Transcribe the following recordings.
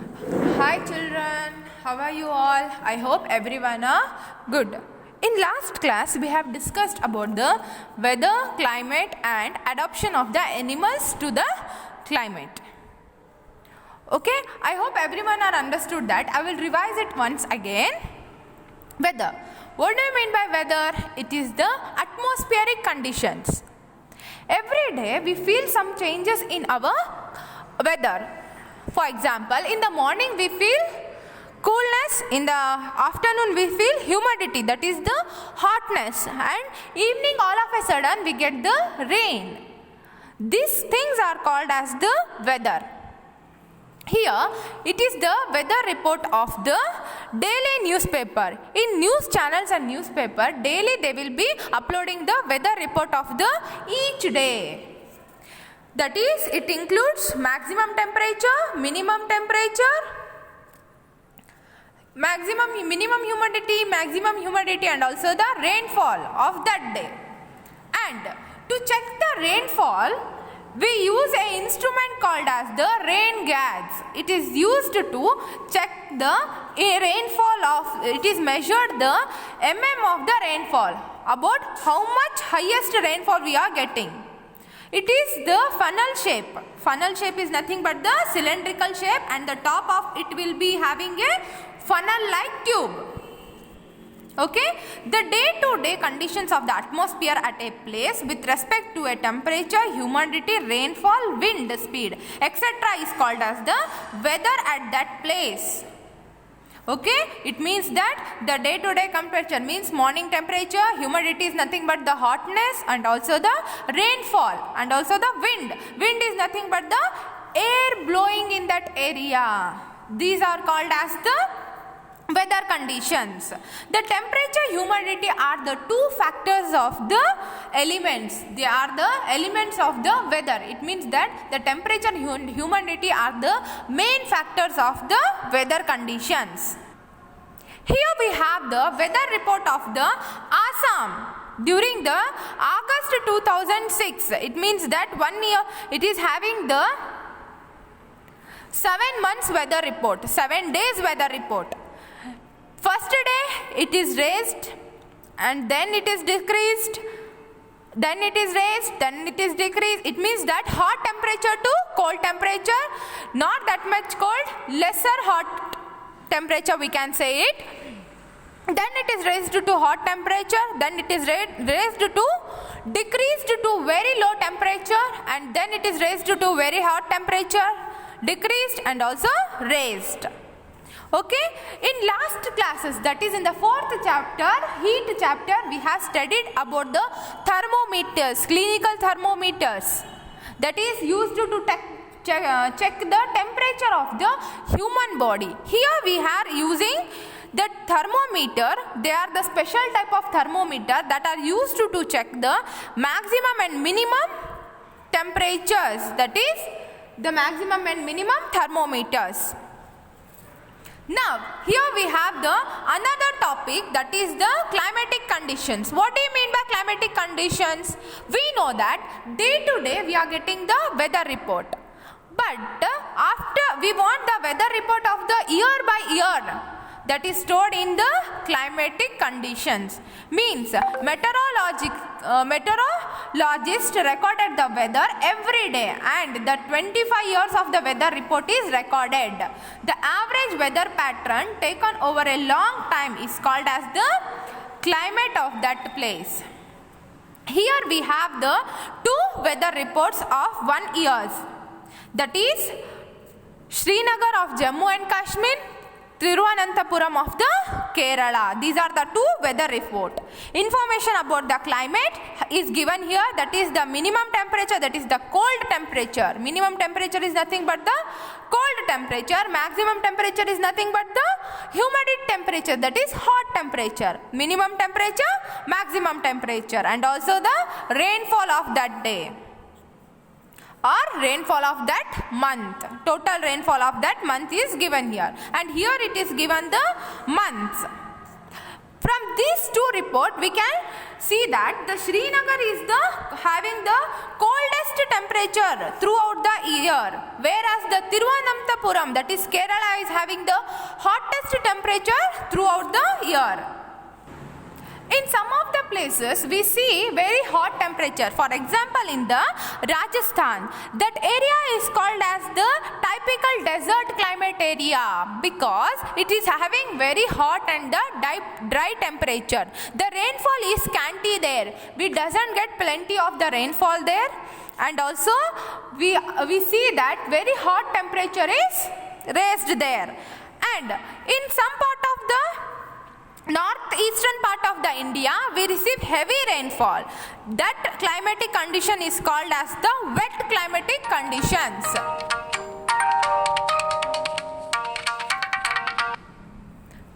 Hi children, how are you all? I hope everyone are good. In last class we have discussed about the weather, climate and adaptation of the animals to the climate. Okay, I hope everyone are understood that. I will revise it once again. Weather. What do you mean by weather? It is the atmospheric conditions. Every day we feel some changes in our weather. For example, in the morning we feel coolness, in the afternoon we feel humidity, that is the hotness, and evening all of a sudden we get the rain. These things are called as the weather. Here it is the weather report of the daily newspaper. In news channels and newspaper, daily they will be uploading the weather report of the each day. That is, it includes maximum temperature, minimum temperature, minimum humidity and also the rainfall of that day. And to check the rainfall, we use an instrument called as the rain gauge. It is used to check the rainfall of, it is measured the of the rainfall, about how much highest rainfall we are getting. It is the funnel shape. Funnel shape is nothing but the cylindrical shape, and the top of it will be having a funnel like tube. Okay, the day-to-day conditions of the atmosphere at a place with respect to a temperature, humidity, rainfall, wind speed, etc. is called as the weather at that place. Okay, it means that the day-to-day temperature means morning temperature, humidity is nothing but the hotness, and also the rainfall, and also the wind. Wind is nothing but the air blowing in that area. These are called as the weather conditions. The temperature, humidity are the two factors of the elements. They are the elements of the weather. It means that the temperature and humidity are the main factors of the weather conditions. Here we have the weather report of the Assam during the August 2006. It means that 1 year it is having the 7 months weather report, 7 days weather report. First day it is raised, and then it is decreased, then it is raised, then it is decreased. It means that hot temperature to cold temperature, not that much cold, lesser hot temperature we can say it. Then it is raised to hot temperature, then it is raised to decreased to very low temperature, and then it is raised to very hot temperature, decreased and also raised. Okay, in last classes, that is in the 4th chapter, heat chapter, we have studied about the thermometers, clinical thermometers, that is used to check the temperature of the human body. Here we are using the thermometer. They are the special type of thermometer that are used to check the maximum and minimum temperatures, that is the maximum and minimum thermometers. Now, here we have the another topic, that is the climatic conditions. What do you mean by climatic conditions? We know that day to day we are getting the weather report. But after we want the weather report of the year by year, that is stored in the climatic conditions. Means meteorologist recorded the weather every day, and the 25 years of the weather report is recorded. The average weather pattern taken over a long time is called as the climate of that place. Here we have the 2 weather reports of 1 year. That is Srinagar of Jammu and Kashmir, Thiruvananthapuram of the Kerala. These are the 2 weather report. Information about the climate is given here. That is the minimum temperature, that is the cold temperature. Minimum temperature is nothing but the cold temperature. Maximum temperature is nothing but the humidity temperature, that is hot temperature. Minimum temperature, maximum temperature, and also the rainfall of that day, or rainfall of that month. Total rainfall of that month is given here, and here it is given the months. From these two reports, we can see that the Srinagar is having the coldest temperature throughout the year, whereas the Thiruvananthapuram, that is Kerala, is having the hottest temperature throughout the year. In some of the places, we see very hot temperature. For example, in the Rajasthan, that area is called as the typical desert climate area because it is having very hot and the dry temperature. The rainfall is scanty there. We doesn't get plenty of the rainfall there, and also we see that very hot temperature is raised there. And in some part of the northeastern part of the India, we receive heavy rainfall. That climatic condition is called as the wet climatic conditions.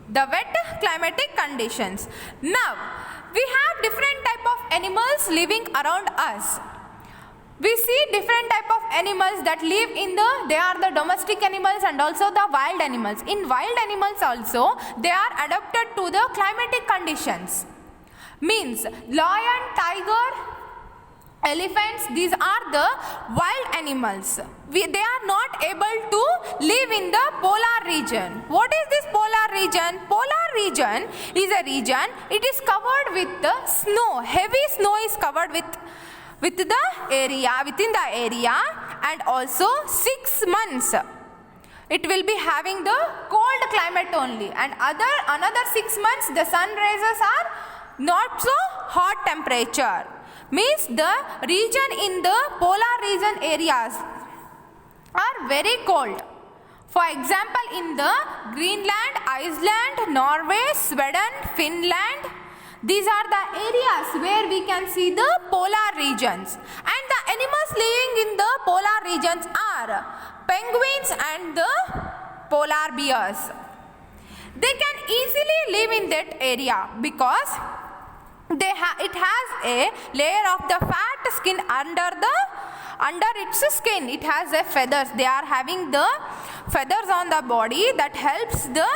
The wet climatic conditions. Now, we have different type of animals living around us. We see different type of animals that live in they are the domestic animals and also the wild animals. In wild animals also, they are adapted to the climatic conditions. Means lion, tiger, elephants, these are the wild animals. They are not able to live in the polar region. What is this polar region? Polar region is a region, it is covered with the snow. Heavy snow is covered within the area, and also 6 months it will be having the cold climate only, and another 6 months the sun rays are not so hot temperature. Means the region in the polar region areas are very cold. For example, in the Greenland, Iceland, Norway, Sweden, Finland, these are the areas where we can see the polar regions. And the animals living in the polar regions are penguins and the polar bears. They can easily live in that area because it has a layer of the fat skin under its skin. It has a feathers. They are having the feathers on the body that helps the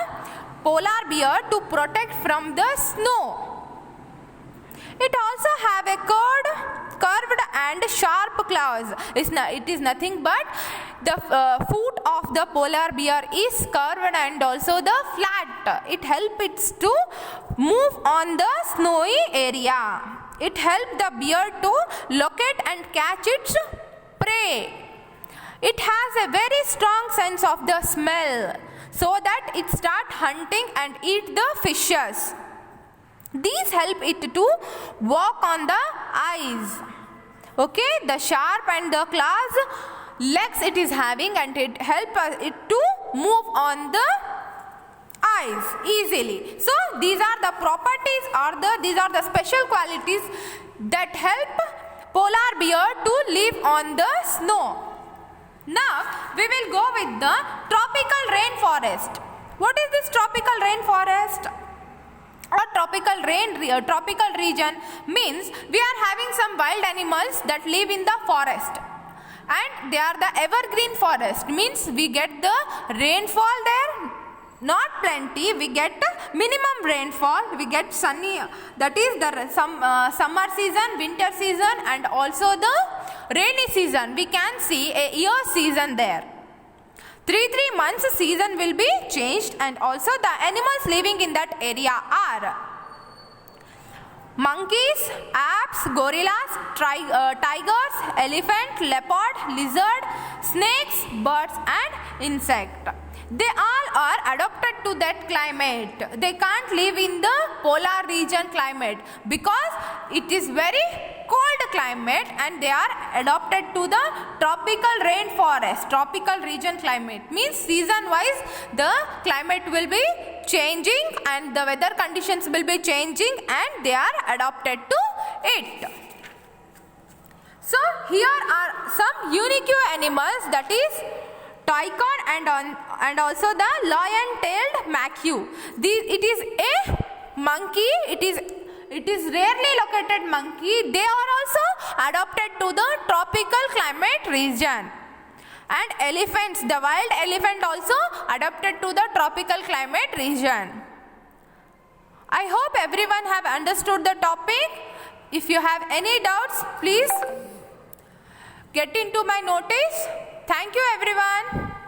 polar bear to protect from the snow. It also have a curved and sharp claws. It is nothing but the foot of the polar bear is curved and also the flat. It helps it to move on the snowy area. It helps the bear to locate and catch its prey. It has a very strong sense of the smell, so that it start hunting and eat the fishes. These help it to walk on the ice. Okay, the sharp and the claws legs it is having, and it helps it to move on the ice easily. So these are the properties these are the special qualities that help polar bear to live on the snow. Now we will go with the tropical rainforest. What is this tropical rainforest? Or tropical region means we are having some wild animals that live in the forest, and they are the evergreen forest. Means we get the rainfall there, not plenty, we get minimum rainfall, we get sunny, that is the summer season, winter season, and also the rainy season. We can see a year season there. 3 months season will be changed, and also the animals living in that area are monkeys, apes, gorillas, tigers, elephant, leopard, lizard, snakes, birds and insect. They all are adapted to that climate. They can't live in the polar region climate because it is very cold climate, and they are adapted to the tropical rainforest. Tropical region climate means season wise the climate will be changing and the weather conditions will be changing, and they are adapted to it. So here are some unique animals, that is toucan and also the lion-tailed macaque. It is a monkey. It is rarely located monkey. They are also adapted to the tropical climate region. And elephants, the wild elephant also adapted to the tropical climate region. I hope everyone have understood the topic. If you have any doubts, please get into my notice. Thank you everyone.